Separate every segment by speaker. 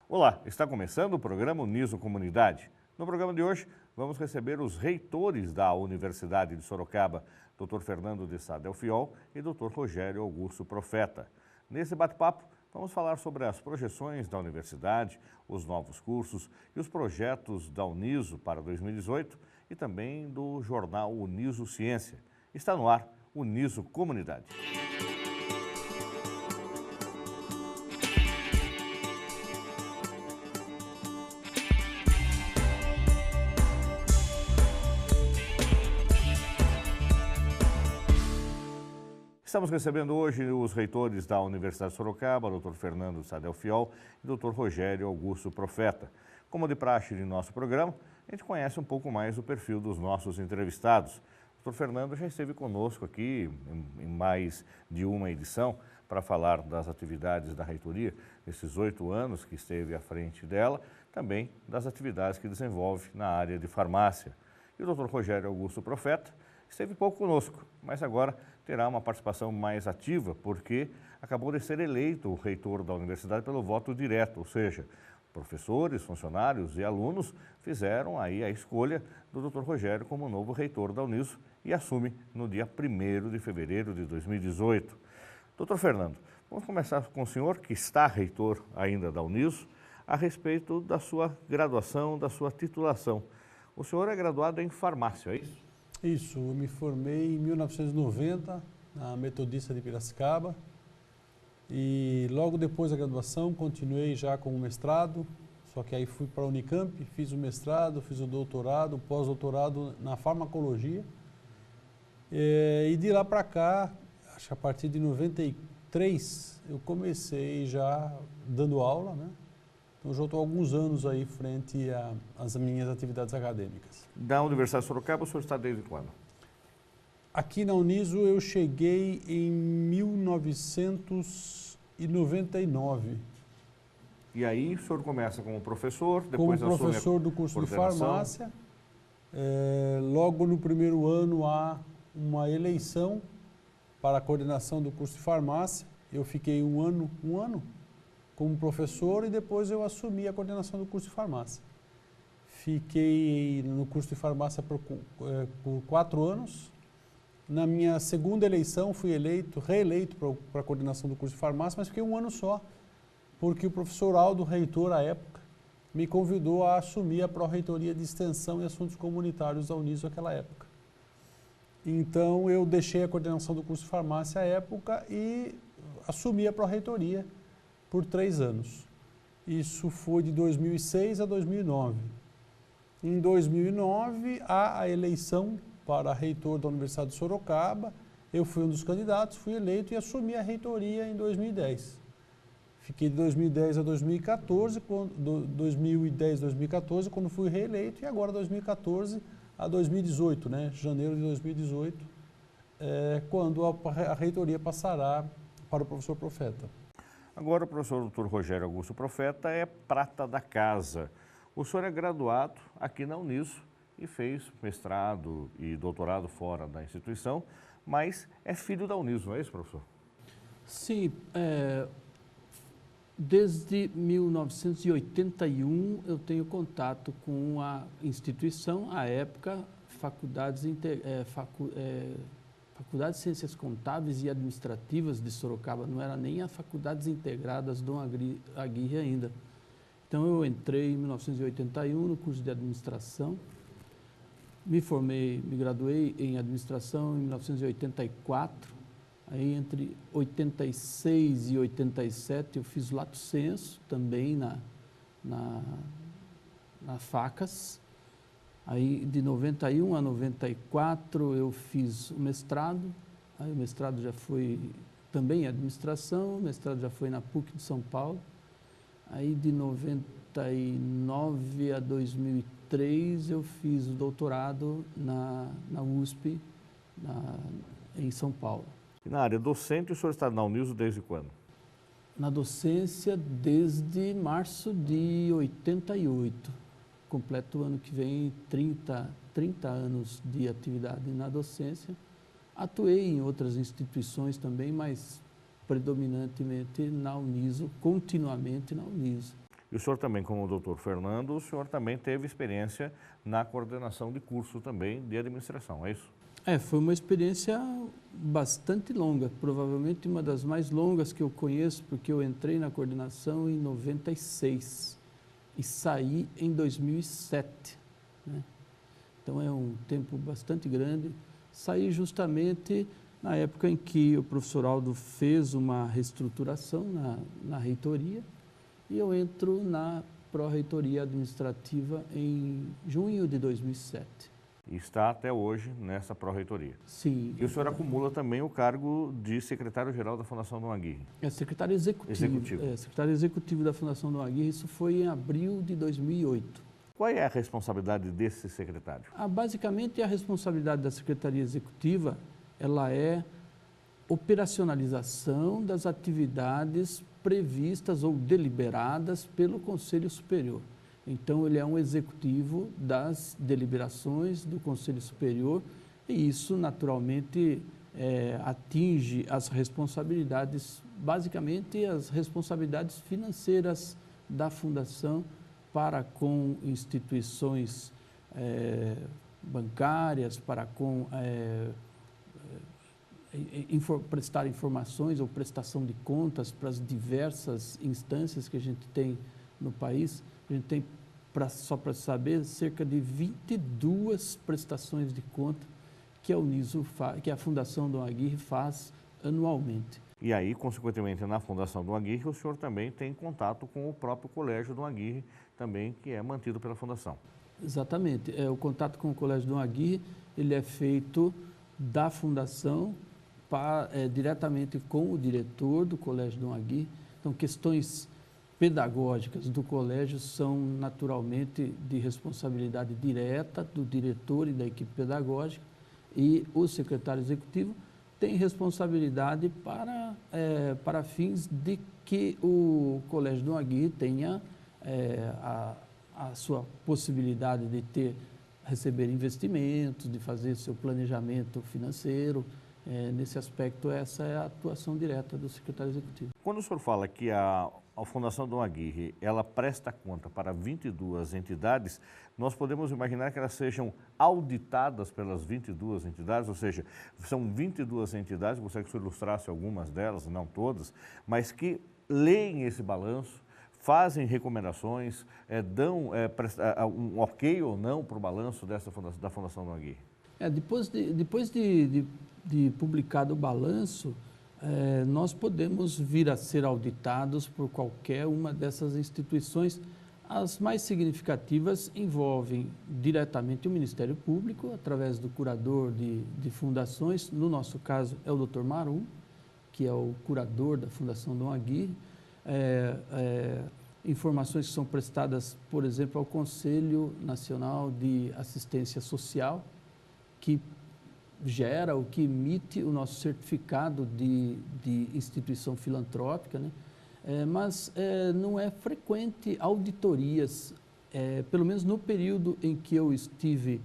Speaker 1: Olá, está começando o programa Uniso Comunidade. No programa de hoje, vamos receber os reitores da Universidade de Sorocaba, Dr. Fernando de Sá Del Fiol e Dr. Rogério Augusto Profeta. Nesse bate-papo, vamos falar sobre as projeções da universidade, os novos cursos e os projetos da Uniso para 2018 e também do jornal Uniso Ciência. Está no ar, Uniso Comunidade. Estamos recebendo hoje os reitores da Universidade de Sorocaba, Dr. Fernando de Sá Del Fiol e Dr. Rogério Augusto Profeta. Como de praxe de nosso programa, a gente conhece um pouco mais o perfil dos nossos entrevistados. O Dr. Fernando já esteve conosco aqui em mais de uma edição para falar das atividades da reitoria, nesses 8 anos que esteve à frente dela, também das atividades que desenvolve na área de farmácia. E o Dr. Rogério Augusto Profeta esteve pouco conosco, mas agora terá uma participação mais ativa, porque acabou de ser eleito o reitor da universidade pelo voto direto, ou seja, professores, funcionários e alunos fizeram aí a escolha do Dr. Rogério como novo reitor da Uniso e assume no dia 1º de fevereiro de 2018. Dr. Fernando, vamos começar com o senhor, que está reitor ainda da Uniso, a respeito da sua graduação, da sua titulação. O senhor é graduado em farmácia, é isso?
Speaker 2: Isso, eu me formei em 1990 na Metodista de Piracicaba e logo depois da graduação continuei já com o mestrado, só que aí fui para a Unicamp, fiz o mestrado, fiz o doutorado, o pós-doutorado na farmacologia e de lá para cá, acho que a partir de 93 eu comecei já dando aula, né? Então, já estou há alguns anos aí frente às minhas atividades acadêmicas.
Speaker 1: Da Universidade de Sorocaba, o senhor está desde quando?
Speaker 2: Aqui na Uniso eu cheguei em 1999.
Speaker 1: E aí o senhor começa como professor, depois
Speaker 2: como professor do curso de farmácia. Logo no primeiro ano há uma eleição para a coordenação do curso de farmácia. Eu fiquei um ano como professor e depois eu assumi a coordenação do curso de farmácia. Fiquei no curso de farmácia por 4 anos. Na minha segunda eleição fui reeleito para a coordenação do curso de farmácia, mas fiquei um ano só, porque o professor Aldo, reitor à época, me convidou a assumir a pró-reitoria de Extensão e Assuntos Comunitários da Uniso naquela época. Então eu deixei a coordenação do curso de farmácia à época e assumi a pró-reitoria por 3 anos. Isso foi de 2006 a 2009. Em 2009, há a eleição para reitor da Universidade de Sorocaba. Eu fui um dos candidatos, fui eleito e assumi a reitoria em 2010. Fiquei de 2010 a 2014, 2010 a 2014, quando fui reeleito, e agora 2014 a 2018, né? Janeiro de 2018, quando a reitoria passará para o professor Profeta.
Speaker 1: Agora o professor Dr. Rogério Augusto Profeta é prata da casa. O senhor é graduado aqui na Uniso e fez mestrado e doutorado fora da instituição, mas é filho da Uniso, não é isso, professor?
Speaker 3: Sim, desde 1981 eu tenho contato com a instituição, à época, Faculdade de Ciências Contábeis e Administrativas de Sorocaba, não era nem a Faculdades Integradas Dom Aguirre ainda. Então eu entrei em 1981 no curso de Administração, me graduei em Administração em 1984, aí entre 86 e 87 eu fiz Lato Sensu também na Facas. Aí, de 91 a 94, eu fiz o mestrado. Aí, o mestrado já foi também em administração, o mestrado já foi na PUC de São Paulo. Aí, de 99 a 2003, eu fiz o doutorado na USP, em São Paulo.
Speaker 1: E na área docente, o senhor está na Uniso desde quando?
Speaker 3: Na docência, desde março de 88. Completo o ano que vem 30 anos de atividade na docência. Atuei em outras instituições também, mas predominantemente na Uniso, continuamente na Uniso.
Speaker 1: E o senhor também, como o doutor Fernando, o senhor também teve experiência na coordenação de curso também de administração, é isso?
Speaker 3: Foi uma experiência bastante longa, provavelmente uma das mais longas que eu conheço, porque eu entrei na coordenação em 96 e saí em 2007, né? Então é um tempo bastante grande. Saí justamente na época em que o professor Aldo fez uma reestruturação na reitoria e eu entro na pró-reitoria administrativa em junho de 2007.
Speaker 1: E está até hoje nessa pró-reitoria.
Speaker 3: Sim.
Speaker 1: E o senhor acumula também o cargo de secretário-geral da Fundação Dom Aguirre.
Speaker 3: É secretário executivo. Secretário executivo da Fundação Dom Aguirre, isso foi em abril de 2008.
Speaker 1: Qual é a responsabilidade desse secretário?
Speaker 3: Basicamente, a responsabilidade da Secretaria Executiva, ela é operacionalização das atividades previstas ou deliberadas pelo Conselho Superior. Então, ele é um executivo das deliberações do Conselho Superior e isso, naturalmente, atinge as responsabilidades, basicamente as responsabilidades financeiras da Fundação para com instituições bancárias, para com prestar informações ou prestação de contas para as diversas instâncias que a gente tem no país. A gente tem, só para saber, cerca de 22 prestações de conta que a Fundação Dom Aguirre faz anualmente.
Speaker 1: E aí, consequentemente, na Fundação Dom Aguirre, o senhor também tem contato com o próprio Colégio Dom Aguirre, também, que é mantido pela Fundação.
Speaker 3: Exatamente. O contato com o Colégio Dom Aguirre, ele é feito da Fundação diretamente com o diretor do Colégio Dom Aguirre. Então, questões pedagógicas do colégio são naturalmente de responsabilidade direta do diretor e da equipe pedagógica, e o secretário executivo tem responsabilidade para fins de que o Colégio Dom Aguirre tenha a sua possibilidade de receber investimentos, de fazer seu planejamento financeiro. Nesse aspecto, essa é a atuação direta do secretário executivo.
Speaker 1: Quando o senhor fala que a Fundação Dom Aguirre, ela presta conta para 22 entidades, nós podemos imaginar que elas sejam auditadas pelas 22 entidades, ou seja, são 22 entidades, gostaria que o senhor ilustrasse algumas delas, não todas, mas que leem esse balanço, fazem recomendações, dão um ok ou não para o balanço da Fundação Dom Aguirre.
Speaker 3: Depois de publicado o balanço, nós podemos vir a ser auditados por qualquer uma dessas instituições. As mais significativas envolvem diretamente o Ministério Público, através do curador de fundações. No nosso caso, é o Dr. Marum, que é o curador da Fundação Dom Aguirre. Informações que são prestadas, por exemplo, ao Conselho Nacional de Assistência Social, que gera, o que emite o nosso certificado de instituição filantrópica, né? Mas não é frequente auditorias, pelo menos no período em que eu estive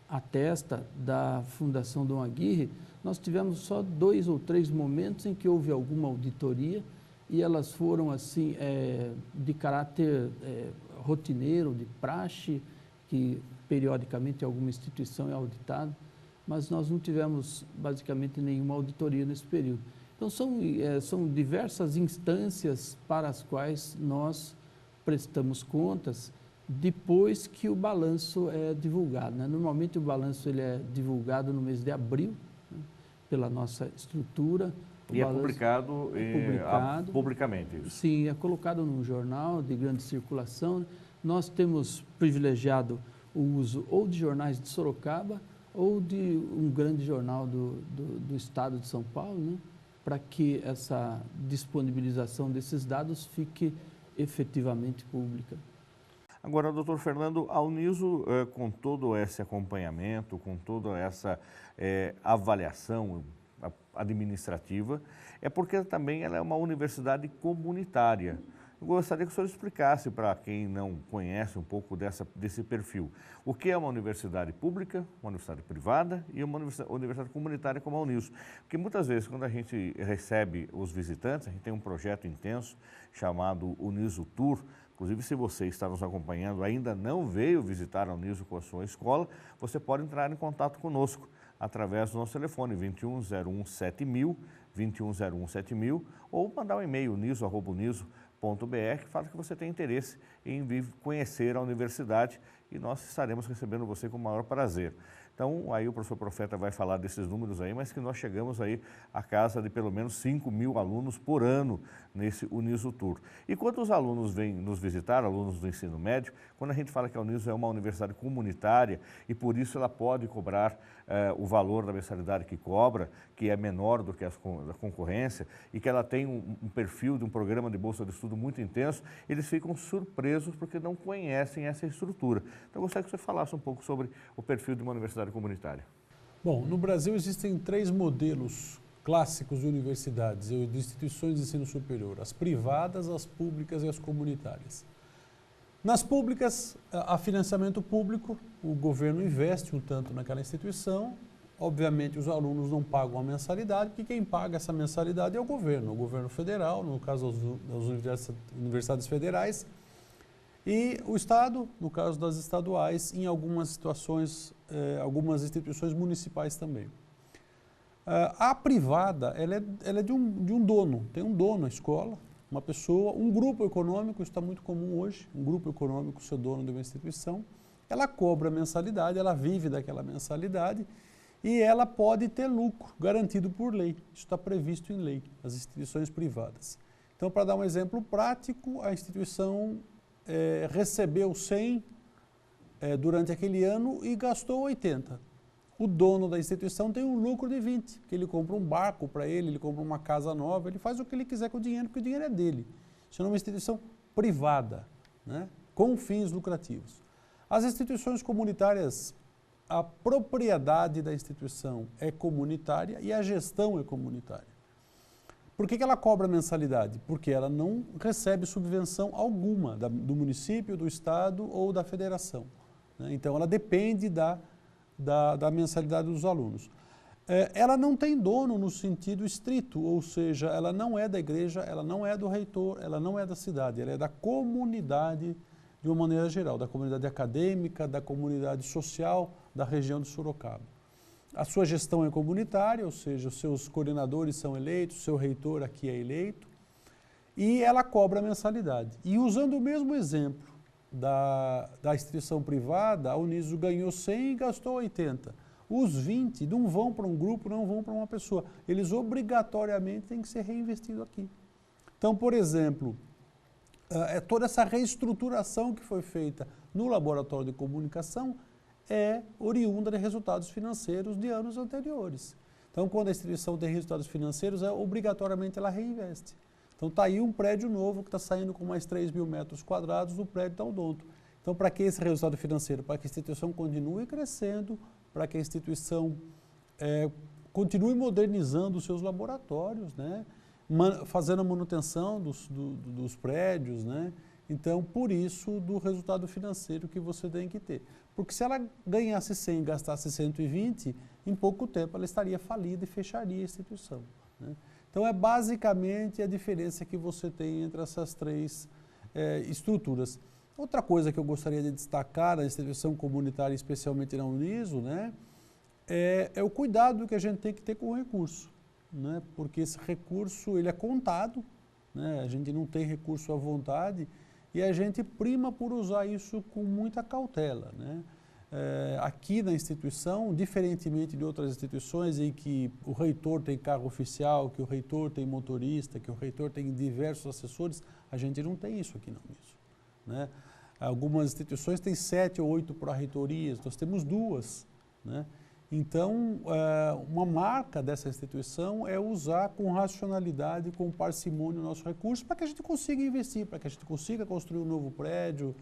Speaker 3: à testa da Fundação Dom Aguirre, nós tivemos só 2 ou 3 momentos em que houve alguma auditoria e elas foram assim de caráter rotineiro, de praxe, que periodicamente alguma instituição é auditada, mas nós não tivemos basicamente nenhuma auditoria nesse período. Então, são diversas instâncias para as quais nós prestamos contas depois que o balanço é divulgado, né? Normalmente o balanço ele é divulgado no mês de abril, né, pela nossa estrutura.
Speaker 1: E é publicado, publicamente?
Speaker 3: Sim, é colocado num jornal de grande circulação. Nós temos privilegiado o uso ou de jornais de Sorocaba ou de um grande jornal do estado de São Paulo, né, para que essa disponibilização desses dados fique efetivamente pública.
Speaker 1: Agora, doutor Fernando, a Uniso, com todo esse acompanhamento, com toda essa avaliação administrativa, é porque também ela é uma universidade comunitária. Eu gostaria que o senhor explicasse para quem não conhece um pouco desse perfil. O que é uma universidade pública, uma universidade privada e uma universidade comunitária como a Uniso? Porque muitas vezes, quando a gente recebe os visitantes, a gente tem um projeto intenso chamado Uniso Tour, Inclusive, se você está nos acompanhando, ainda não veio visitar a Uniso com a sua escola, você pode entrar em contato conosco através do nosso telefone 21017000, 21017000, ou mandar um e-mail uniso@uniso.br, fala que você tem interesse em vir conhecer a universidade e nós estaremos recebendo você com o maior prazer. Então, aí o professor Profeta vai falar desses números aí, mas que nós chegamos aí à casa de pelo menos 5.000 alunos por ano nesse Uniso Tour. E quando os alunos vêm nos visitar, alunos do ensino médio, quando a gente fala que a Uniso é uma universidade comunitária e por isso ela pode cobrar o valor da mensalidade que cobra, que é menor do que a concorrência, e que ela tem um perfil de um programa de bolsa de estudo muito intenso, eles ficam surpresos porque não conhecem essa estrutura. Então, eu gostaria que você falasse um pouco sobre o perfil de uma universidade comunitária.
Speaker 2: Bom, no Brasil existem 3 modelos clássicos de universidades ou de instituições de ensino superior: as privadas, as públicas e as comunitárias. Nas públicas, há financiamento público, o governo investe um tanto naquela instituição, obviamente os alunos não pagam a mensalidade, porque quem paga essa mensalidade é o governo federal, no caso das universidades federais, e o Estado, no caso das estaduais, em algumas situações, algumas instituições municipais também. A privada, ela é de um dono, tem um dono a escola, uma pessoa, um grupo econômico, isso está muito comum hoje, um grupo econômico ser dono de uma instituição, ela cobra mensalidade, ela vive daquela mensalidade e ela pode ter lucro garantido por lei, isso está previsto em lei, as instituições privadas. Então, para dar um exemplo prático, a instituição recebeu 100 durante aquele ano e gastou 80. O dono da instituição tem um lucro de 20, porque ele compra um barco para ele compra uma casa nova, ele faz o que ele quiser com o dinheiro, porque o dinheiro é dele. Isso é uma instituição privada, né, com fins lucrativos. As instituições comunitárias, a propriedade da instituição é comunitária e a gestão é comunitária. Por que ela cobra mensalidade? Porque ela não recebe subvenção alguma do município, do estado ou da federação, né? Então ela depende da mensalidade dos alunos. Ela não tem dono no sentido estrito, ou seja, ela não é da igreja, ela não é do reitor, ela não é da cidade, ela é da comunidade de uma maneira geral, da comunidade acadêmica, da comunidade social da região de Sorocaba. A sua gestão é comunitária, ou seja, os seus coordenadores são eleitos, o seu reitor aqui é eleito, e ela cobra a mensalidade. E usando o mesmo exemplo da instituição privada, a Uniso ganhou 100 e gastou 80. Os 20 não vão para um grupo, não vão para uma pessoa. Eles obrigatoriamente têm que ser reinvestidos aqui. Então, por exemplo, toda essa reestruturação que foi feita no laboratório de comunicação é oriunda de resultados financeiros de anos anteriores. Então, quando a instituição tem resultados financeiros, obrigatoriamente ela reinveste. Então, está aí um prédio novo que está saindo com mais 3.000 metros quadrados do prédio da Odonto. Então, para que esse resultado financeiro? Para que a instituição continue crescendo, para que a instituição continue modernizando os seus laboratórios, né? Fazendo a manutenção dos prédios, né? Então, por isso, do resultado financeiro que você tem que ter. Porque se ela ganhasse 100 e gastasse 120, em pouco tempo ela estaria falida e fecharia a instituição, né? Então, é basicamente a diferença que você tem entre essas 3 estruturas. Outra coisa que eu gostaria de destacar na instituição comunitária, especialmente na Uniso, né, é o cuidado que a gente tem que ter com o recurso, né, porque esse recurso ele é contado, né, a gente não tem recurso à vontade e a gente prima por usar isso com muita cautela, né. Aqui na instituição, diferentemente de outras instituições em que o reitor tem carro oficial, que o reitor tem motorista, que o reitor tem diversos assessores, a gente não tem isso aqui na Uniso, né? Algumas instituições têm 7 ou 8 pró-reitorias, nós temos 2, né? Então, uma marca dessa instituição é usar com racionalidade, com parcimônia o nosso recurso para que a gente consiga investir, para que a gente consiga construir um novo prédio,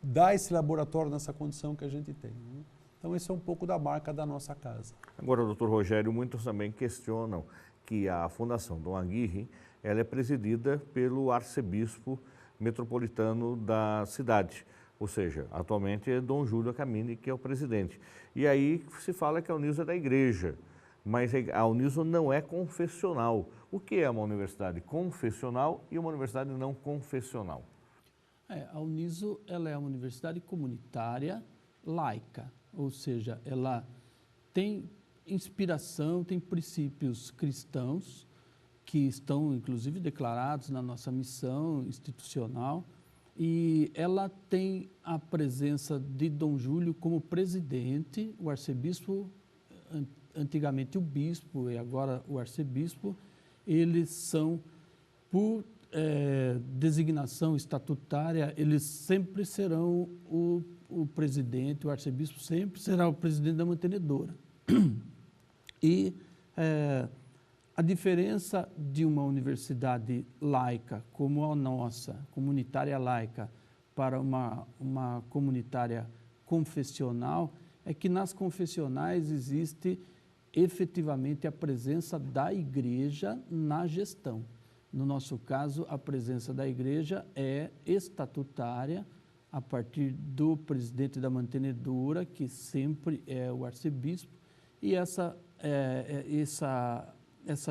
Speaker 2: dar esse laboratório nessa condição que a gente tem, né? Então, esse é um pouco da marca da nossa casa.
Speaker 1: Agora, doutor Rogério, muitos também questionam que a Fundação Dom Aguirre ela é presidida pelo arcebispo metropolitano da cidade, ou seja, atualmente é Dom Júlio Camini que é o presidente. E aí se fala que a Uniso é da igreja, mas a Uniso não é confessional. O que é uma universidade confessional e uma universidade não confessional?
Speaker 3: A Uniso ela é uma universidade comunitária laica, ou seja, ela tem inspiração, tem princípios cristãos que estão, inclusive, declarados na nossa missão institucional, e ela tem a presença de Dom Júlio como presidente, o arcebispo, antigamente o bispo e agora o arcebispo. Eles são, por designação estatutária, eles sempre serão o presidente, o arcebispo sempre será o presidente da mantenedora. E a diferença de uma universidade laica como a nossa, comunitária laica, para uma comunitária confessional, é que nas confessionais existe efetivamente a presença da igreja na gestão. No nosso caso, a presença da igreja é estatutária, a partir do presidente da mantenedora, que sempre é o arcebispo, e essa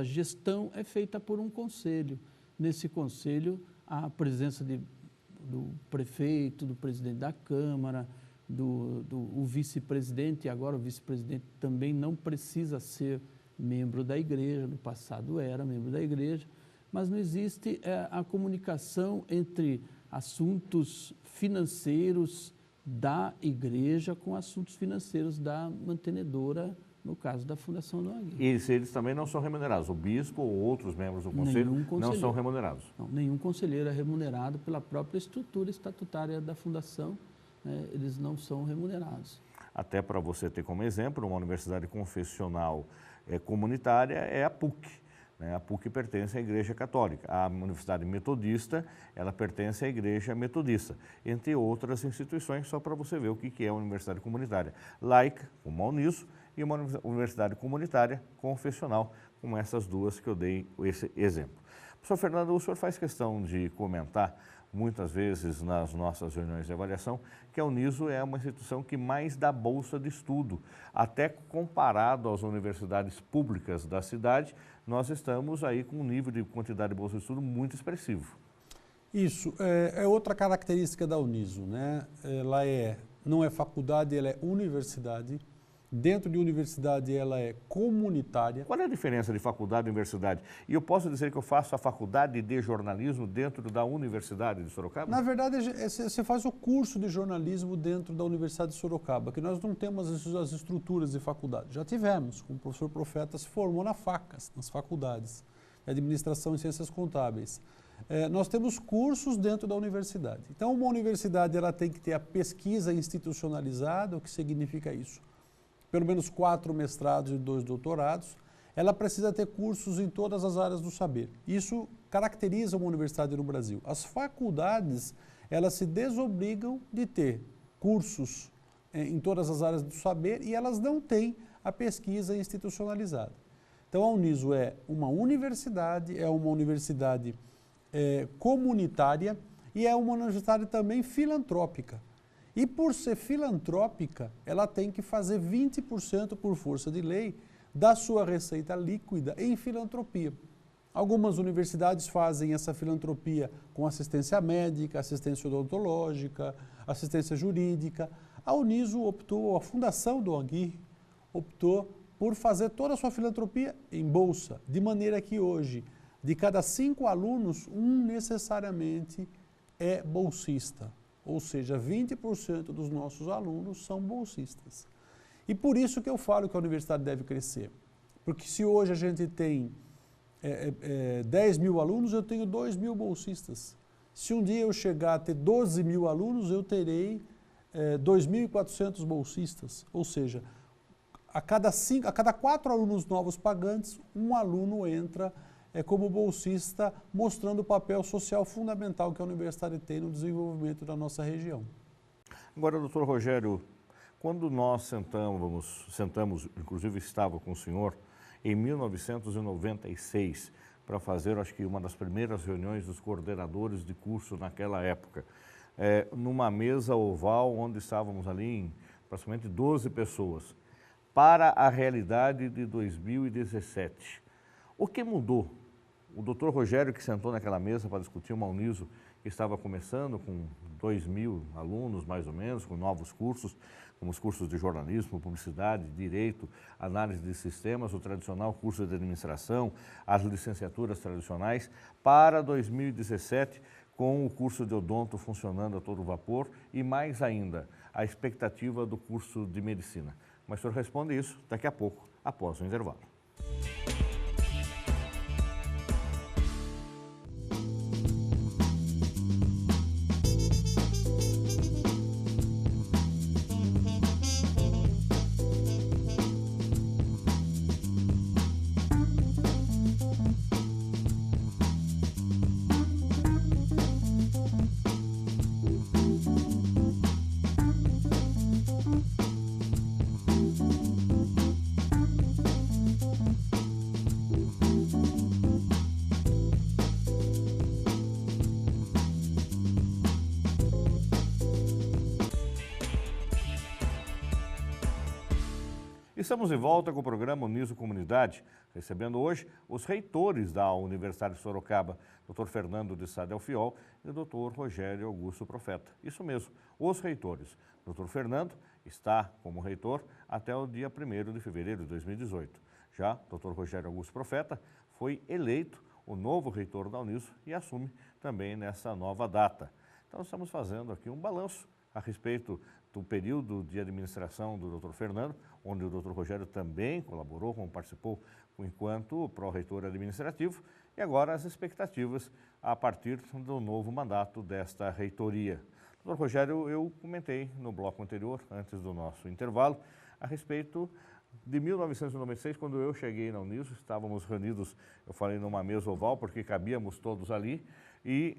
Speaker 3: gestão é feita por um conselho. Nesse conselho, há a presença do prefeito, do presidente da Câmara, o vice-presidente, e agora o vice-presidente também não precisa ser membro da igreja, no passado era membro da igreja, mas não existe a comunicação entre assuntos financeiros da igreja com assuntos financeiros da mantenedora, no caso da Fundação Dom Aguirre.
Speaker 1: E eles também não são remunerados? O bispo ou outros membros do conselho não são remunerados?
Speaker 3: Não, nenhum conselheiro é remunerado pela própria estrutura estatutária da Fundação, né? Eles não são remunerados.
Speaker 1: Até para você ter como exemplo, uma universidade confessional comunitária é a PUC. A PUC pertence à Igreja Católica. A Universidade Metodista, ela pertence à Igreja Metodista, entre outras instituições, só para você ver o que é uma universidade comunitária laica, como a Uniso, e uma universidade comunitária confessional, como essas duas que eu dei esse exemplo. Professor Fernando, o senhor faz questão de comentar, muitas vezes nas nossas reuniões de avaliação, que a Uniso é uma instituição que mais dá bolsa de estudo. Até comparado às universidades públicas da cidade, nós estamos aí com um nível de quantidade de bolsa de estudo muito expressivo.
Speaker 2: Isso, é outra característica da Uniso, né? Ela não é faculdade, ela é universidade. Dentro de universidade, ela é comunitária.
Speaker 1: Qual é a diferença de faculdade e universidade? E eu posso dizer que eu faço a faculdade de jornalismo dentro da Universidade de Sorocaba?
Speaker 2: Na verdade, você faz o curso de jornalismo dentro da Universidade de Sorocaba, que nós não temos as estruturas de faculdade. Já tivemos, como o professor Profeta se formou na FACAS, nas faculdades, Administração e Ciências Contábeis. Nós temos cursos dentro da universidade. Então, uma universidade ela tem que ter a pesquisa institucionalizada. O que significa isso? Pelo menos 4 mestrados e 2 doutorados, ela precisa ter cursos em todas as áreas do saber. Isso caracteriza uma universidade no Brasil. As faculdades, elas se desobrigam de ter cursos em todas as áreas do saber e elas não têm a pesquisa institucionalizada. Então, a Uniso é uma universidade comunitária e é uma universidade também filantrópica. E por ser filantrópica, ela tem que fazer 20% por força de lei da sua receita líquida em filantropia. Algumas universidades fazem essa filantropia com assistência médica, assistência odontológica, assistência jurídica. A Uniso optou, a Fundação Dom Aguirre optou por fazer toda a sua filantropia em bolsa, de maneira que hoje, de cada 5 alunos, um necessariamente é bolsista. Ou seja, 20% dos nossos alunos são bolsistas. E por isso que eu falo que a universidade deve crescer. Porque se hoje a gente tem 10 mil alunos, eu tenho 2 mil bolsistas. Se um dia eu chegar a ter 12 mil alunos, eu terei 2.400 bolsistas. Ou seja, a cada 4 alunos novos pagantes, um aluno entra como bolsista, mostrando o papel social fundamental que a universidade tem no desenvolvimento da nossa região.
Speaker 1: Agora, doutor Rogério, quando nós sentamos, inclusive estava com o senhor, em 1996, para fazer, acho que uma das primeiras reuniões dos coordenadores de curso naquela época, numa mesa oval, onde estávamos ali em praticamente 12 pessoas, para a realidade de 2017. O que mudou? O doutor Rogério, que sentou naquela mesa para discutir uma Uniso que estava começando com 2.000 alunos, mais ou menos, com novos cursos, como os cursos de jornalismo, publicidade, direito, análise de sistemas, o tradicional curso de administração, as licenciaturas tradicionais, para 2017, com o curso de odonto funcionando a todo vapor e mais ainda, a expectativa do curso de medicina. Mas o senhor responde isso daqui a pouco, após o intervalo. Estamos de volta com o programa Uniso Comunidade, recebendo hoje os reitores da Universidade de Sorocaba, Dr. Fernando de Sá Delfiol e o Dr. Rogério Augusto Profeta. Isso mesmo, os reitores. Dr. Fernando está como reitor até o dia 1º de fevereiro de 2018. Já Dr. Rogério Augusto Profeta foi eleito o novo reitor da Uniso e assume também nessa nova data. Então estamos fazendo aqui um balanço a respeito do período de administração do Dr. Fernando, onde o Dr. Rogério também colaborou, como participou enquanto pró-reitor administrativo, e agora as expectativas a partir do novo mandato desta reitoria. Dr. Rogério, eu comentei no bloco anterior, antes do nosso intervalo, a respeito de 1996, quando eu cheguei na Uniso, estávamos reunidos, eu falei numa mesa oval, porque cabíamos todos ali, e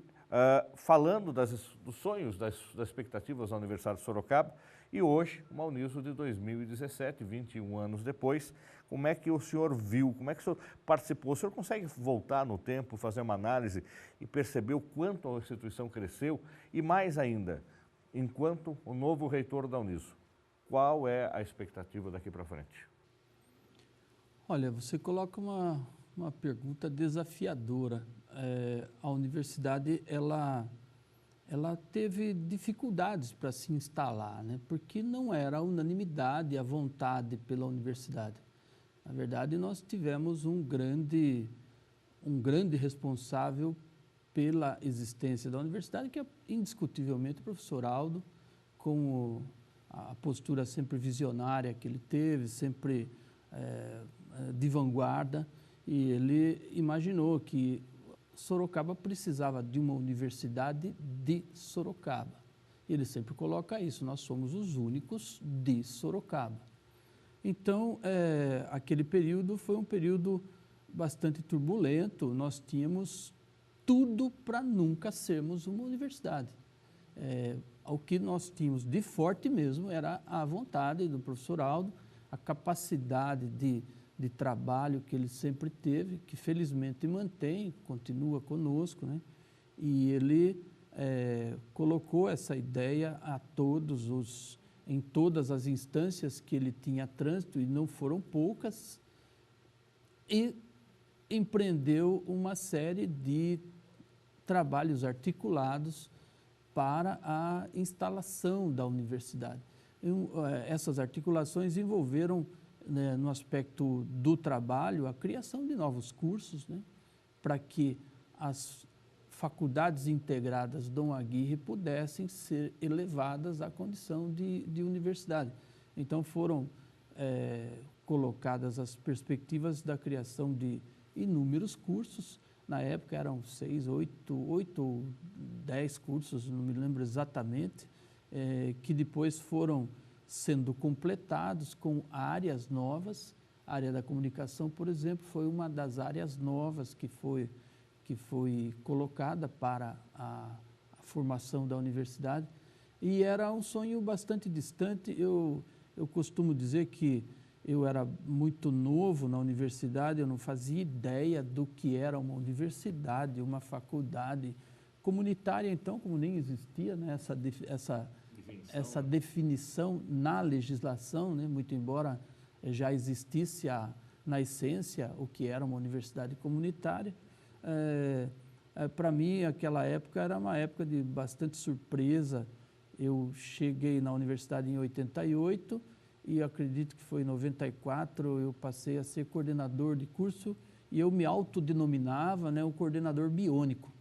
Speaker 1: falando dos sonhos, das expectativas da Universidade de Sorocaba, e hoje, uma Uniso de 2017, 21 anos depois, como é que o senhor viu, como é que o senhor participou? O senhor consegue voltar no tempo, fazer uma análise e perceber o quanto a instituição cresceu? E mais ainda, enquanto o novo reitor da Uniso, qual é a expectativa daqui para frente?
Speaker 3: Olha, você coloca uma pergunta desafiadora. A universidade, ela teve dificuldades para se instalar, né? Porque não era a unanimidade, a vontade pela universidade. Na verdade, nós tivemos um grande responsável pela existência da universidade, que é indiscutivelmente o professor Aldo, com a postura sempre visionária que ele teve, sempre de vanguarda, e ele imaginou que Sorocaba precisava de uma universidade de Sorocaba. Ele sempre coloca isso, nós somos os únicos de Sorocaba. Então, aquele período foi um período bastante turbulento, nós tínhamos tudo para nunca sermos uma universidade. O que nós tínhamos de forte mesmo era a vontade do professor Aldo, a capacidade de trabalho que ele sempre teve, que felizmente mantém, continua conosco, né? E ele colocou essa ideia a em todas as instâncias que ele tinha trânsito, e não foram poucas, e empreendeu uma série de trabalhos articulados para a instalação da universidade. Essas articulações envolveram, né, no aspecto do trabalho, a criação de novos cursos, né, para que as faculdades integradas Dom Aguirre pudessem ser elevadas à condição de universidade. Então foram colocadas as perspectivas da criação de inúmeros cursos. Na época eram 6, 8 ou 10 cursos, não me lembro exatamente, que depois foram sendo completados com áreas novas. A área da comunicação, por exemplo, foi uma das áreas novas que foi colocada para a formação da universidade, e era um sonho bastante distante. Eu costumo dizer que eu era muito novo na universidade, eu não fazia ideia do que era uma universidade, uma faculdade comunitária, então, como nem existia, né, essa definição na legislação, né, muito embora já existisse na essência o que era uma universidade comunitária. Para mim, aquela época era uma época de bastante surpresa. Eu cheguei na universidade em 88 e acredito que foi em 94 eu passei a ser coordenador de curso e eu me autodenominava, né, o coordenador biônico,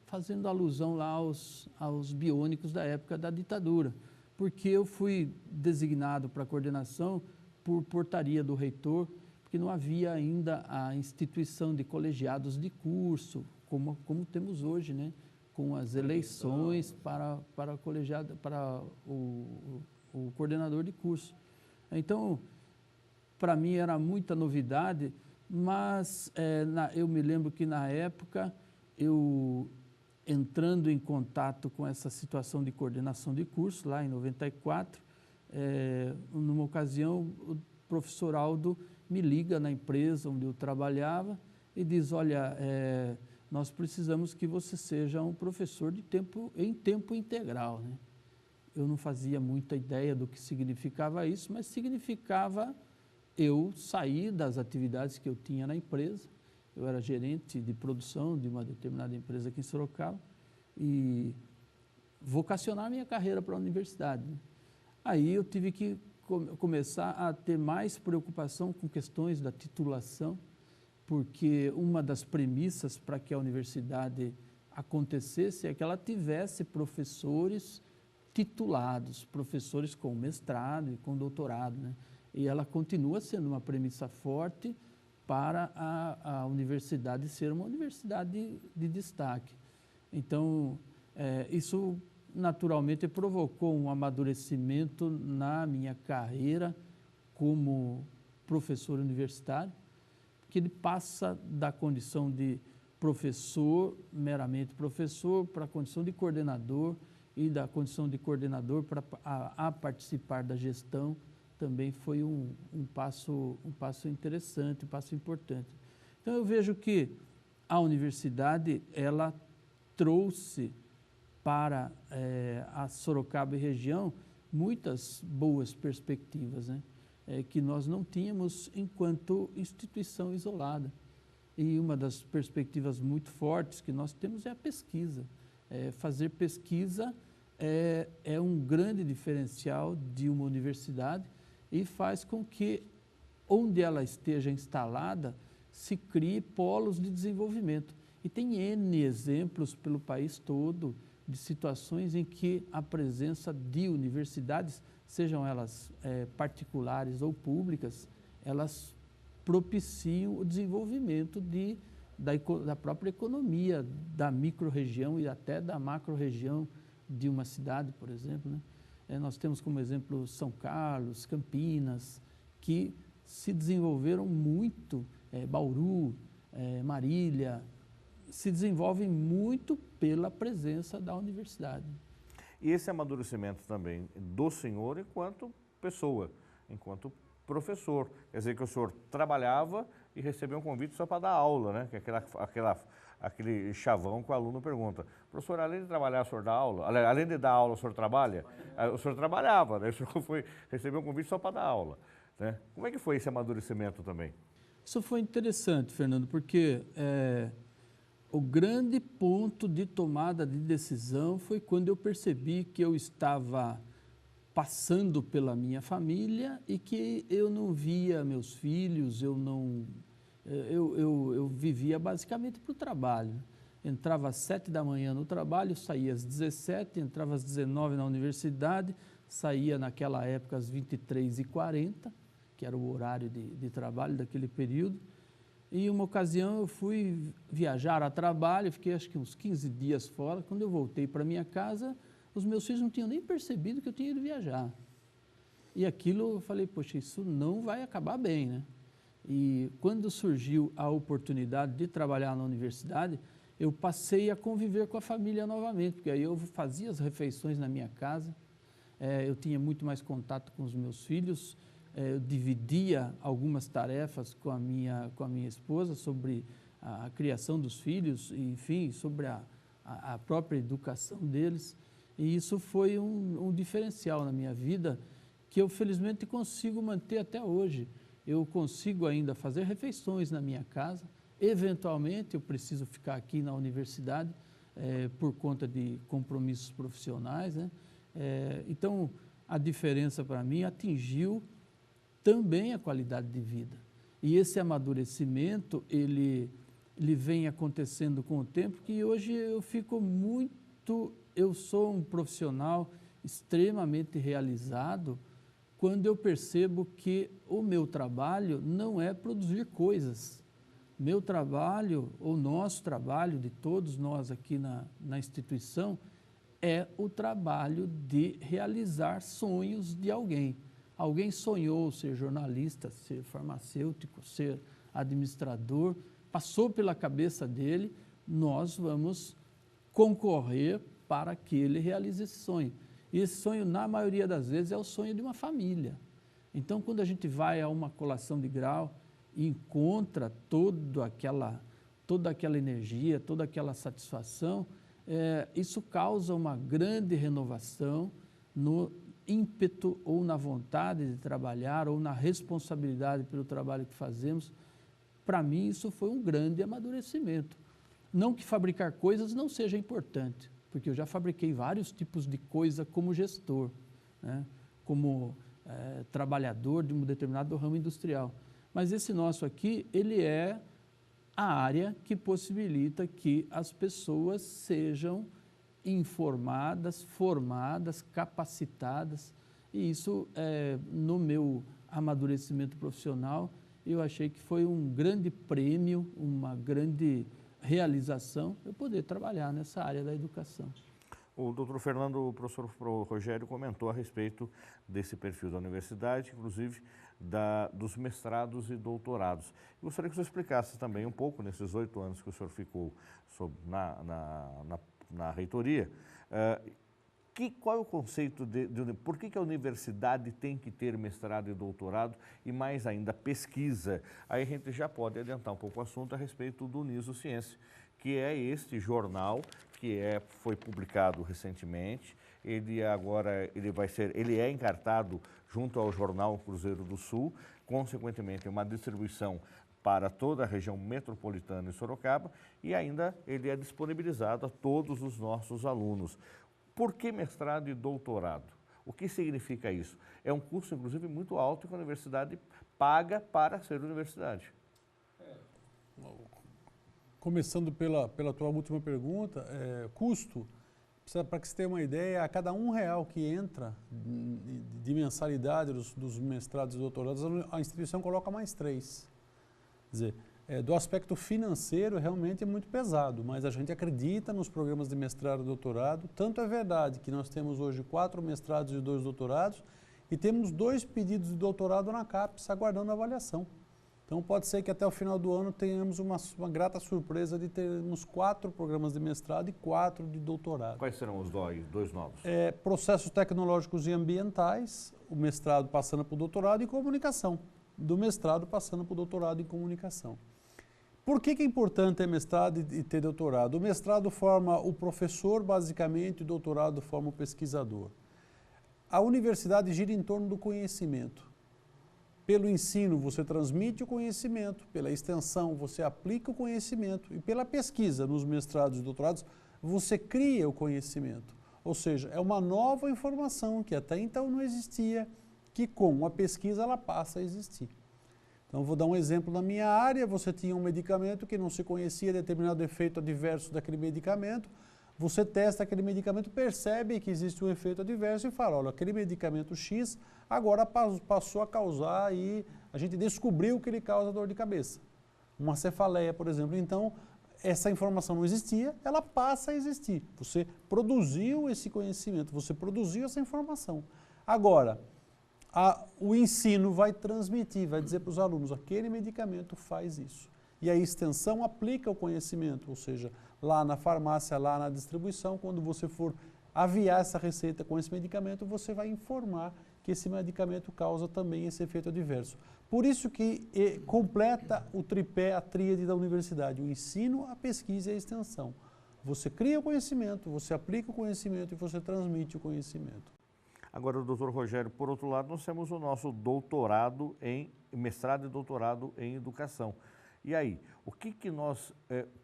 Speaker 3: fazendo alusão lá aos biônicos da época da ditadura, porque eu fui designado para a coordenação por portaria do reitor, porque não havia ainda a instituição de colegiados de curso, como temos hoje, né? Com as eleições para o coordenador de curso. Então, para mim era muita novidade, mas eu me lembro que na época, eu entrando em contato com essa situação de coordenação de curso, lá em 94, numa ocasião, o professor Aldo me liga na empresa onde eu trabalhava e diz, olha, nós precisamos que você seja um professor em tempo integral, né? Eu não fazia muita ideia do que significava isso, mas significava eu sair das atividades que eu tinha na empresa. Eu era gerente de produção de uma determinada empresa aqui em Sorocaba e vocacionar a minha carreira para a universidade, né? Aí eu tive que começar a ter mais preocupação com questões da titulação, porque uma das premissas para que a universidade acontecesse é que ela tivesse professores titulados, professores com mestrado e com doutorado, né? E ela continua sendo uma premissa forte para a universidade ser uma universidade de destaque. Então, isso naturalmente provocou um amadurecimento na minha carreira como professor universitário, que ele passa da condição de professor, meramente professor, para a condição de coordenador e da condição de coordenador para a participar da gestão, também foi um passo interessante, um passo importante. Então, eu vejo que a universidade, ela trouxe para a Sorocaba e região muitas boas perspectivas, né? Que nós não tínhamos enquanto instituição isolada. E uma das perspectivas muito fortes que nós temos é a pesquisa. Fazer pesquisa é um grande diferencial de uma universidade e faz com que, onde ela esteja instalada, se crie polos de desenvolvimento. E tem N exemplos pelo país todo de situações em que a presença de universidades, sejam elas particulares ou públicas, elas propiciam o desenvolvimento da própria economia da micro-região e até da macro-região de uma cidade, por exemplo, né? Nós temos como exemplo São Carlos, Campinas, que se desenvolveram muito, Bauru, Marília, se desenvolvem muito pela presença da universidade.
Speaker 1: E esse amadurecimento também do senhor enquanto pessoa, enquanto professor. Quer dizer que o senhor trabalhava e recebeu um convite só para dar aula, né? Que é aquele chavão que o aluno pergunta, professor, além de trabalhar, o senhor dá aula? Além de dar aula, o senhor trabalha? O senhor trabalhava, né? O senhor recebeu um convite só para dar aula, né? Como é que foi esse amadurecimento também?
Speaker 3: Isso foi interessante, Fernando, porque o grande ponto de tomada de decisão foi quando eu percebi que eu estava passando pela minha família e que eu não via meus filhos, eu vivia basicamente para o trabalho. Entrava às 7 da manhã no trabalho, saía às 17, entrava às 19 na universidade, saía naquela época às 23h40, que era o horário de trabalho daquele período. E uma ocasião eu fui viajar a trabalho, fiquei acho que uns 15 dias fora. Quando eu voltei para minha casa, os meus filhos não tinham nem percebido que eu tinha ido viajar. E aquilo eu falei, poxa, isso não vai acabar bem, né? E quando surgiu a oportunidade de trabalhar na universidade, eu passei a conviver com a família novamente, porque aí eu fazia as refeições na minha casa, eu tinha muito mais contato com os meus filhos, eu dividia algumas tarefas com a minha esposa sobre a criação dos filhos, enfim, sobre a própria educação deles. E isso foi um diferencial na minha vida que eu felizmente consigo manter até hoje. Eu consigo ainda fazer refeições na minha casa, Eventualmente, eu preciso ficar aqui na universidade por conta de compromissos profissionais, né? Então, a diferença para mim atingiu também a qualidade de vida. E esse amadurecimento, ele vem acontecendo com o tempo, que hoje eu sou um profissional extremamente realizado quando eu percebo que o meu trabalho não é produzir coisas. Meu trabalho, ou nosso trabalho, de todos nós aqui na instituição, é o trabalho de realizar sonhos de alguém. Alguém sonhou ser jornalista, ser farmacêutico, ser administrador, passou pela cabeça dele, nós vamos concorrer para que ele realize esse sonho. E esse sonho, na maioria das vezes, é o sonho de uma família. Então, quando a gente vai a uma colação de grau e encontra toda aquela energia, toda aquela satisfação, isso causa uma grande renovação no ímpeto ou na vontade de trabalhar ou na responsabilidade pelo trabalho que fazemos. Para mim, isso foi um grande amadurecimento. Não que fabricar coisas não seja importante, porque eu já fabriquei vários tipos de coisa como gestor, né? Como trabalhador de um determinado ramo industrial. Mas esse nosso aqui, ele é a área que possibilita que as pessoas sejam informadas, formadas, capacitadas. E isso, no meu amadurecimento profissional, eu achei que foi um grande prêmio, uma grande realização eu poder trabalhar nessa área da educação.
Speaker 1: O doutor Fernando, o professor Rogério comentou a respeito desse perfil da universidade, inclusive dos mestrados e doutorados. Eu gostaria que o senhor explicasse também um pouco, nesses 8 anos que o senhor ficou na reitoria, qual é o conceito por que a universidade tem que ter mestrado e doutorado e mais ainda pesquisa? Aí a gente já pode adiantar um pouco o assunto a respeito do Uniso Ciência, que é este jornal que foi publicado recentemente. Ele é encartado junto ao jornal Cruzeiro do Sul, consequentemente uma distribuição para toda a região metropolitana de Sorocaba e ainda ele é disponibilizado a todos os nossos alunos. Por que mestrado e doutorado? O que significa isso? É um curso, inclusive, muito alto que a universidade paga para ser universidade.
Speaker 2: Começando pela tua última pergunta, custo, para que você tenha uma ideia, a cada R$1 que entra de mensalidade dos mestrados e doutorados, a instituição coloca mais 3. Quer dizer, do aspecto financeiro realmente é muito pesado, mas a gente acredita nos programas de mestrado e doutorado. Tanto é verdade que nós temos hoje 4 mestrados e 2 doutorados e temos 2 pedidos de doutorado na CAPES aguardando avaliação. Então pode ser que até o final do ano tenhamos uma grata surpresa de termos 4 programas de mestrado e 4 de doutorado.
Speaker 1: Quais serão os 2 novos?
Speaker 2: Processos tecnológicos e ambientais, o mestrado passando para o doutorado, e comunicação, do mestrado passando para o doutorado em comunicação. Por que é importante ter mestrado e ter doutorado? O mestrado forma o professor, basicamente, o doutorado forma o pesquisador. A universidade gira em torno do conhecimento. Pelo ensino, você transmite o conhecimento, pela extensão, você aplica o conhecimento, e pela pesquisa, nos mestrados e doutorados, você cria o conhecimento. Ou seja, é uma nova informação que até então não existia, que com a pesquisa ela passa a existir. Então, vou dar um exemplo na minha área. Você tinha um medicamento que não se conhecia determinado efeito adverso daquele medicamento. Você testa aquele medicamento, percebe que existe um efeito adverso e fala, olha, aquele medicamento X agora passou a causar e a gente descobriu que ele causa dor de cabeça. Uma cefaleia, por exemplo. Então, essa informação não existia, ela passa a existir. Você produziu esse conhecimento, você produziu essa informação. Agora, o ensino vai transmitir, vai dizer para os alunos, aquele medicamento faz isso. E a extensão aplica o conhecimento, ou seja, lá na farmácia, lá na distribuição, quando você for aviar essa receita com esse medicamento, você vai informar que esse medicamento causa também esse efeito adverso. Por isso que completa o tripé, a tríade da universidade, o ensino, a pesquisa e a extensão. Você cria o conhecimento, você aplica o conhecimento e você transmite o conhecimento.
Speaker 1: Agora, doutor Rogério, por outro lado, nós temos o nosso mestrado e doutorado em educação. E aí, o que nós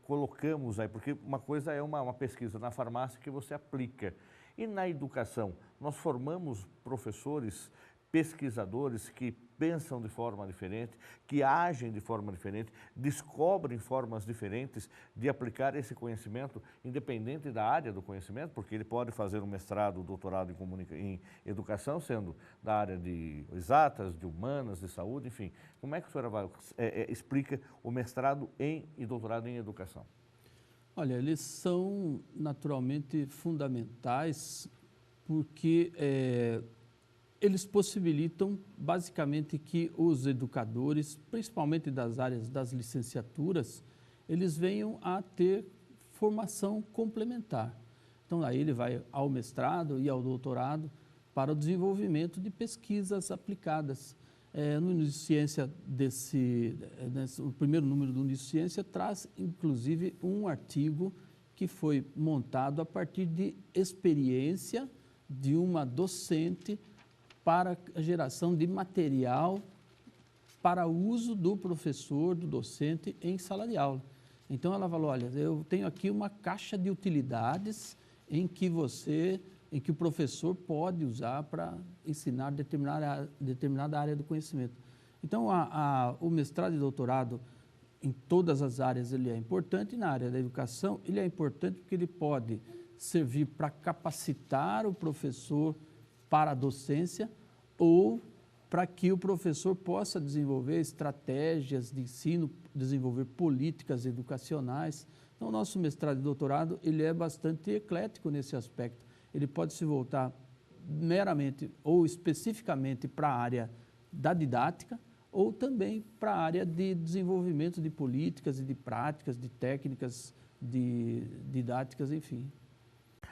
Speaker 1: colocamos aí? Porque uma coisa é uma pesquisa na farmácia que você aplica. E na educação, nós formamos professores, pesquisadores que pensam de forma diferente, que agem de forma diferente, descobrem formas diferentes de aplicar esse conhecimento, independente da área do conhecimento, porque ele pode fazer um mestrado, doutorado em educação, sendo da área de exatas, de humanas, de saúde, enfim. Como é que a senhora explica o mestrado e doutorado em educação?
Speaker 3: Olha, eles são naturalmente fundamentais porque eles possibilitam basicamente que os educadores, principalmente das áreas das licenciaturas, eles venham a ter formação complementar. Então, aí ele vai ao mestrado e ao doutorado para o desenvolvimento de pesquisas aplicadas. No Unisciência Ciência, o primeiro número do Unisciência Ciência traz, inclusive, um artigo que foi montado a partir de experiência de uma docente para a geração de material para uso do professor, do docente em sala de aula. Então ela falou, olha, eu tenho aqui uma caixa de utilidades em que o professor pode usar para ensinar determinada área do conhecimento. Então o mestrado e doutorado em todas as áreas ele é importante, e na área da educação ele é importante porque ele pode servir para capacitar o professor para a docência ou para que o professor possa desenvolver estratégias de ensino, desenvolver políticas educacionais. Então, o nosso mestrado e doutorado, ele é bastante eclético nesse aspecto. Ele pode se voltar meramente ou especificamente para a área da didática ou também para a área de desenvolvimento de políticas e de práticas, de técnicas, de didáticas, enfim.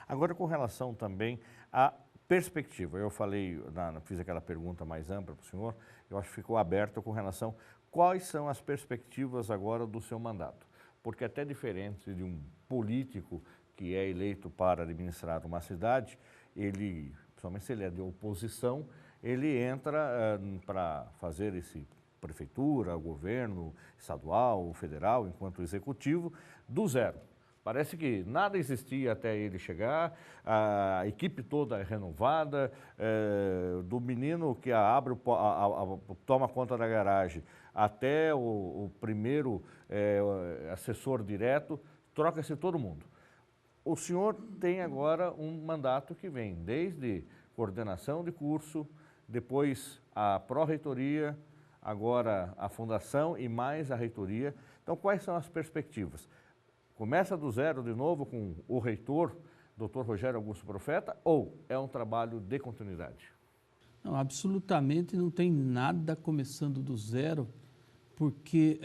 Speaker 1: Agora, com relação também à perspectiva, eu falei, fiz aquela pergunta mais ampla para o senhor, eu acho que ficou aberto com relação quais são as perspectivas agora do seu mandato, porque até diferente de um político que é eleito para administrar uma cidade, ele, principalmente se ele é de oposição, ele entra para fazer esse prefeitura, governo estadual, federal, enquanto executivo, do zero. Parece que nada existia até ele chegar, a equipe toda é renovada, do menino que toma conta da garagem até o primeiro assessor direto, troca-se todo mundo. O senhor tem agora um mandato que vem desde coordenação de curso, depois a pró-reitoria, agora a fundação e mais a reitoria. Então, quais são as perspectivas? Começa do zero de novo com o reitor, Dr. Rogério Augusto Profeta, ou é um trabalho de continuidade?
Speaker 3: Não, absolutamente não tem nada começando do zero, porque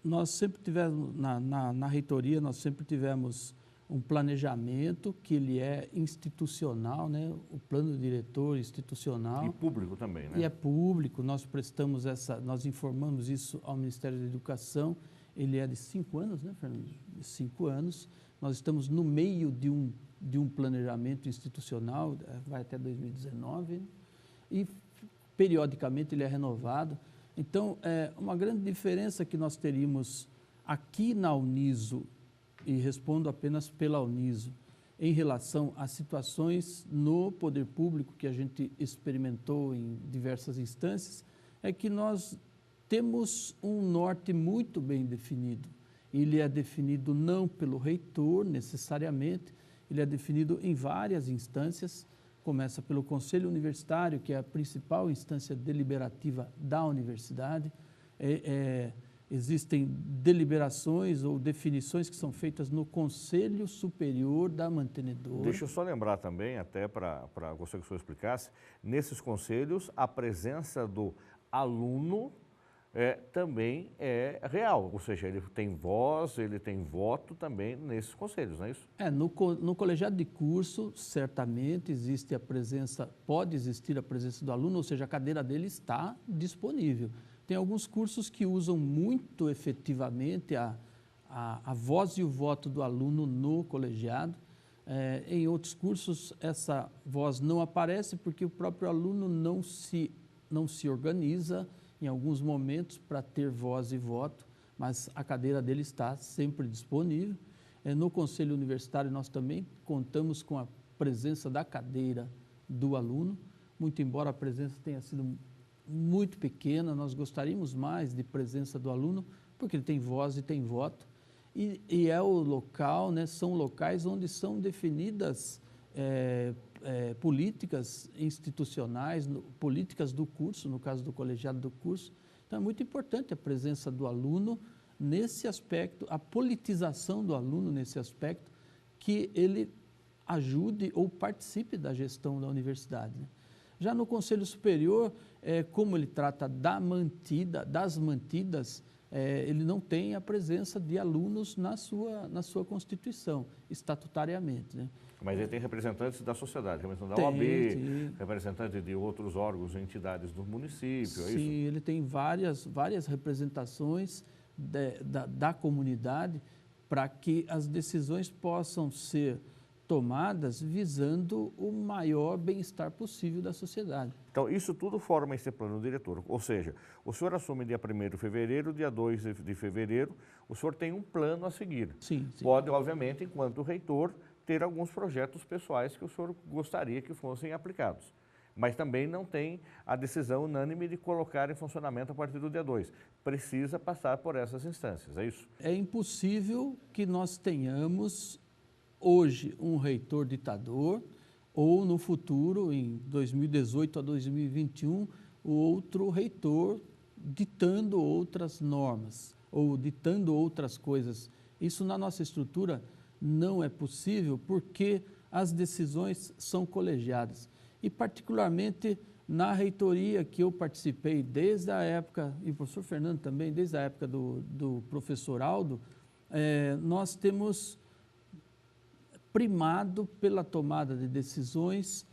Speaker 3: nós sempre tivemos, na reitoria, nós sempre tivemos um planejamento que ele é institucional, né? O plano diretor institucional.
Speaker 1: E público também, né?
Speaker 3: E é público, nós nós informamos isso ao Ministério da Educação. Ele é de 5 anos, né, Fernando? 5 anos. Nós estamos no meio de um planejamento institucional, vai até 2019, né? E periodicamente ele é renovado. Então, uma grande diferença que nós teríamos aqui na Uniso, e respondo apenas pela Uniso, em relação às situações no poder público que a gente experimentou em diversas instâncias, é que nós temos um norte muito bem definido. Ele é definido não pelo reitor, necessariamente, ele é definido em várias instâncias. Começa pelo Conselho Universitário, que é a principal instância deliberativa da universidade. Existem deliberações ou definições que são feitas no Conselho Superior da Mantenedora.
Speaker 1: Deixa eu só lembrar também, até para gostaria que o senhor explicasse, nesses conselhos a presença do aluno também é real, ou seja, ele tem voz, ele tem voto também nesses conselhos, não é isso?
Speaker 3: No colegiado de curso, certamente pode existir a presença do aluno, ou seja, a cadeira dele está disponível. Tem alguns cursos que usam muito efetivamente a voz e o voto do aluno no colegiado. Em outros cursos, essa voz não aparece porque o próprio aluno não se organiza em alguns momentos para ter voz e voto, mas a cadeira dele está sempre disponível. No Conselho Universitário nós também contamos com a presença da cadeira do aluno, muito embora a presença tenha sido muito pequena, nós gostaríamos mais de presença do aluno, porque ele tem voz e tem voto, e é o local, né, são locais onde são definidas políticas institucionais, políticas do curso, no caso do colegiado do curso. Então é muito importante a presença do aluno nesse aspecto, a politização do aluno nesse aspecto, que ele ajude ou participe da gestão da universidade, né? Já no Conselho Superior, como ele trata das mantidas, ele não tem a presença de alunos na sua Constituição, estatutariamente, né?
Speaker 1: Mas ele tem representantes da sociedade, representantes da OAB, representantes de outros órgãos e entidades do município, é isso?
Speaker 3: Sim, ele tem várias representações da comunidade para que as decisões possam ser tomadas visando o maior bem-estar possível da sociedade.
Speaker 1: Então, isso tudo forma esse plano diretor, ou seja, o senhor assume dia 1º de fevereiro, dia 2 de fevereiro, o senhor tem um plano a seguir.
Speaker 3: Sim.
Speaker 1: Pode, obviamente, enquanto reitor, ter alguns projetos pessoais que o senhor gostaria que fossem aplicados, mas também não tem a decisão unânime de colocar em funcionamento a partir do dia 2. Precisa passar por essas instâncias, é isso?
Speaker 3: É impossível que nós tenhamos hoje um reitor ditador ou no futuro, em 2018 a 2021, o outro reitor ditando outras normas ou ditando outras coisas. Isso na nossa estrutura não é possível porque as decisões são colegiadas. E particularmente na reitoria que eu participei desde a época, e o professor Fernando também, desde a época do professor Aldo, nós temos primado pela tomada de decisões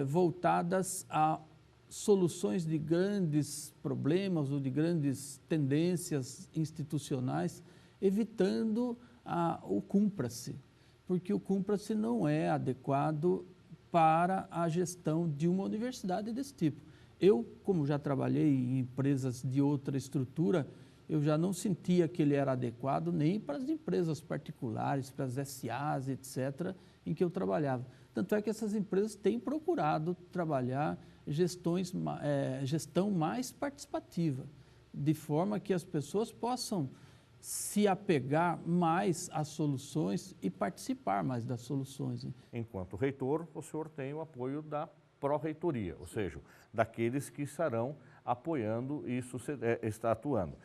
Speaker 3: voltadas a soluções de grandes problemas ou de grandes tendências institucionais, evitando o cumpra-se, porque o cumpra-se não é adequado para a gestão de uma universidade desse tipo. Eu, como já trabalhei em empresas de outra estrutura, eu já não sentia que ele era adequado nem para as empresas particulares, para as SAs, etc., em que eu trabalhava. Tanto é que essas empresas têm procurado trabalhar gestão mais participativa, de forma que as pessoas possam se apegar mais às soluções e participar mais das soluções, né?
Speaker 1: Enquanto reitor, o senhor tem o apoio da pró-reitoria, ou seja, daqueles que estarão apoiando e está atuando.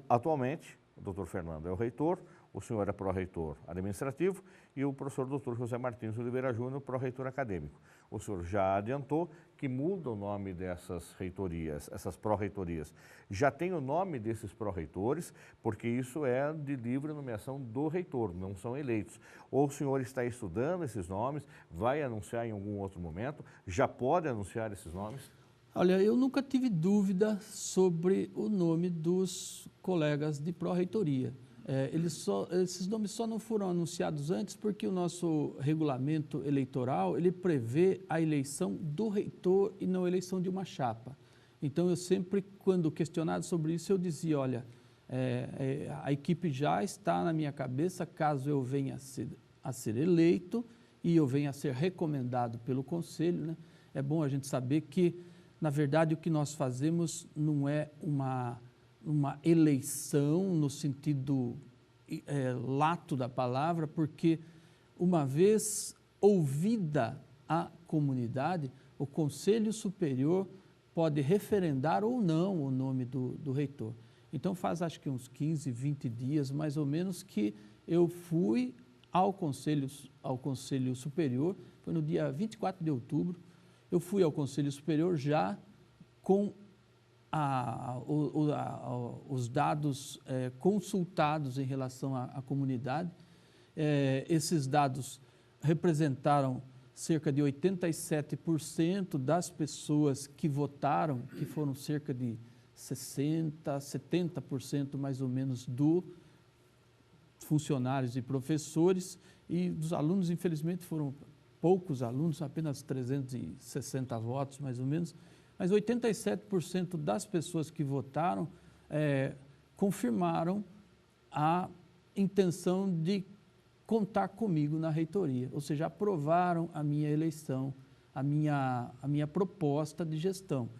Speaker 1: Atualmente, o doutor Fernando é o reitor, o senhor é pró-reitor administrativo e o professor doutor José Martins Oliveira Júnior, pró-reitor acadêmico. O senhor já adiantou que muda o nome dessas reitorias, essas pró-reitorias. Já tem o nome desses pró-reitores, porque isso é de livre nomeação do reitor, não são eleitos. Ou o senhor está estudando esses nomes, vai anunciar em algum outro momento, já pode anunciar esses nomes?
Speaker 3: Olha, eu nunca tive dúvida sobre o nome dos colegas de pró-reitoria. Esses nomes só não foram anunciados antes porque o nosso regulamento eleitoral, ele prevê a eleição do reitor e não a eleição de uma chapa. Então, eu sempre, quando questionado sobre isso, eu dizia, olha, a equipe já está na minha cabeça, caso eu venha a ser eleito e eu venha a ser recomendado pelo Conselho, né? É bom a gente saber que, na verdade, o que nós fazemos não é uma eleição no sentido lato da palavra, porque uma vez ouvida a comunidade, o Conselho Superior pode referendar ou não o nome do reitor. Então faz acho que uns 15, 20 dias mais ou menos que eu fui ao Conselho Superior, foi no dia 24 de outubro, eu fui ao Conselho Superior já com os dados consultados em relação à comunidade. Esses dados representaram cerca de 87% das pessoas que votaram, que foram cerca de 60%, 70% mais ou menos dos funcionários e professores, e dos alunos, infelizmente, foram poucos alunos, apenas 360 votos mais ou menos, mas 87% das pessoas que votaram confirmaram a intenção de contar comigo na reitoria, ou seja, aprovaram a minha eleição, a minha proposta de gestão.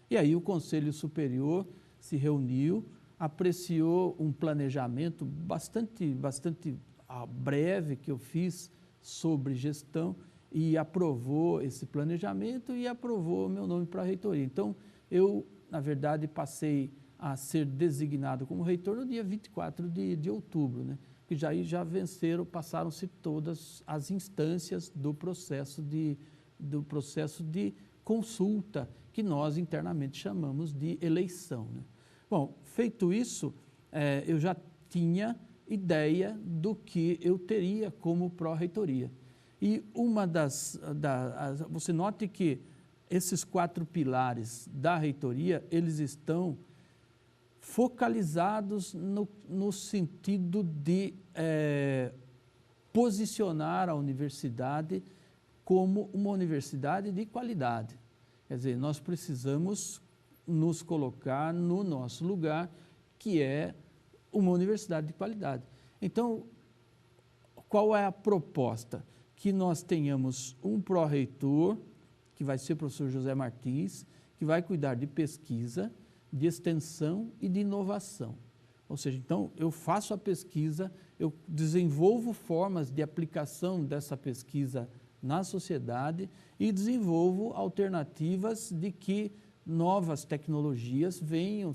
Speaker 3: E aí o Conselho Superior se reuniu, apreciou um planejamento bastante breve que eu fiz sobre gestão e aprovou esse planejamento e aprovou meu nome para a reitoria. Então, eu, na verdade, passei a ser designado como reitor no dia 24 de outubro, né? Que já venceram, passaram-se todas as instâncias do processo de consulta, que nós internamente chamamos de eleição, né? Bom, feito isso, eu já tinha ideia do que eu teria como pró-reitoria. E você note que esses 4 pilares da reitoria, eles estão focalizados no sentido de posicionar a universidade como uma universidade de qualidade. Quer dizer, nós precisamos nos colocar no nosso lugar, que é uma universidade de qualidade. Então, qual é a proposta? Que nós tenhamos um pró-reitor, que vai ser o professor José Martins, que vai cuidar de pesquisa, de extensão e de inovação. Ou seja, então, eu faço a pesquisa, eu desenvolvo formas de aplicação dessa pesquisa na sociedade e desenvolvo alternativas de que novas tecnologias venham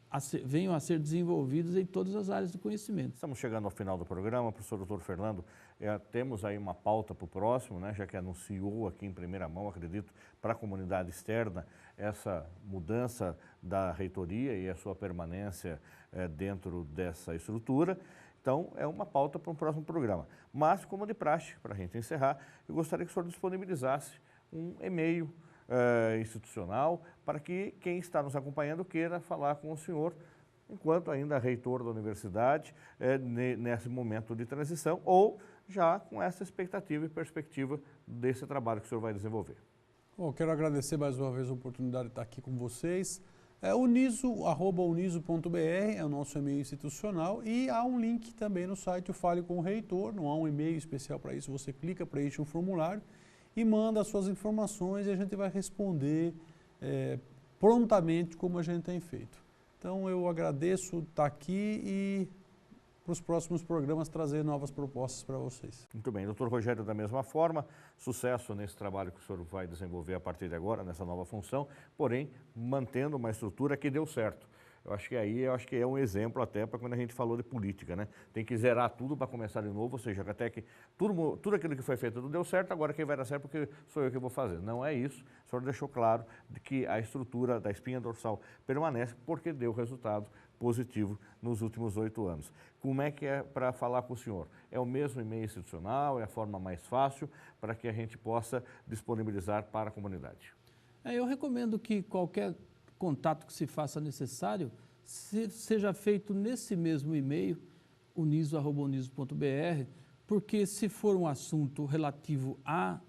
Speaker 3: a ser desenvolvidas em todas as áreas do conhecimento.
Speaker 1: Estamos chegando ao final do programa, professor Dr. Fernando, temos aí uma pauta para o próximo, né, já que anunciou aqui em primeira mão, acredito, para a comunidade externa, essa mudança da reitoria e a sua permanência dentro dessa estrutura. Então, é uma pauta para um próximo programa. Mas, como de praxe, para a gente encerrar, eu gostaria que o senhor disponibilizasse um e-mail institucional para que quem está nos acompanhando queira falar com o senhor, enquanto ainda reitor da universidade, nesse momento de transição, ou já com essa expectativa e perspectiva desse trabalho que o senhor vai desenvolver.
Speaker 2: Bom, quero agradecer mais uma vez a oportunidade de estar aqui com vocês. uniso@uniso.br é o nosso e-mail institucional e há um link também no site, o Fale com o Reitor, não há um e-mail especial para isso, você clica, preenche um formulário e manda as suas informações e a gente vai responder prontamente como a gente tem feito. Então eu agradeço estar aqui e para os próximos programas trazer novas propostas para vocês.
Speaker 1: Muito bem, doutor Rogério, da mesma forma, sucesso nesse trabalho que o senhor vai desenvolver a partir de agora, nessa nova função, porém mantendo uma estrutura que deu certo. Eu acho que é um exemplo até para quando a gente falou de política, né? Tem que zerar tudo para começar de novo, ou seja, até que tudo aquilo que foi feito não deu certo, agora quem vai dar certo porque sou eu que vou fazer. Não é isso, o senhor deixou claro de que a estrutura da espinha dorsal permanece porque deu resultado positivo nos últimos 8 anos. Como é que é para falar com o senhor? É o mesmo e-mail institucional, é a forma mais fácil para que a gente possa disponibilizar para a comunidade?
Speaker 3: Eu recomendo que qualquer contato que se faça necessário seja feito nesse mesmo e-mail, uniso@uniso.br, porque se for um assunto relativo à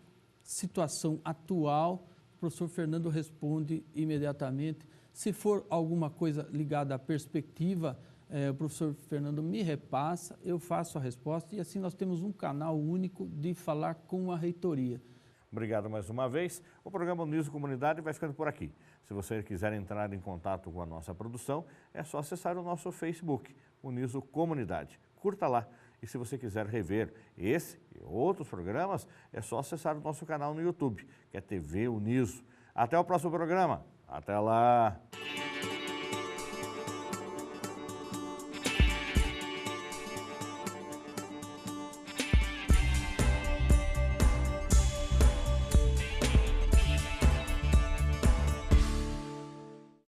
Speaker 3: situação atual, o professor Fernando responde imediatamente. Se for alguma coisa ligada à perspectiva, o professor Fernando me repassa, eu faço a resposta e assim nós temos um canal único de falar com a reitoria.
Speaker 1: Obrigado mais uma vez. O programa Uniso Comunidade vai ficando por aqui. Se você quiser entrar em contato com a nossa produção, é só acessar o nosso Facebook, Uniso Comunidade. Curta lá. E se você quiser rever esse e outros programas, é só acessar o nosso canal no YouTube, que é TV Uniso. Até o próximo programa. Até lá!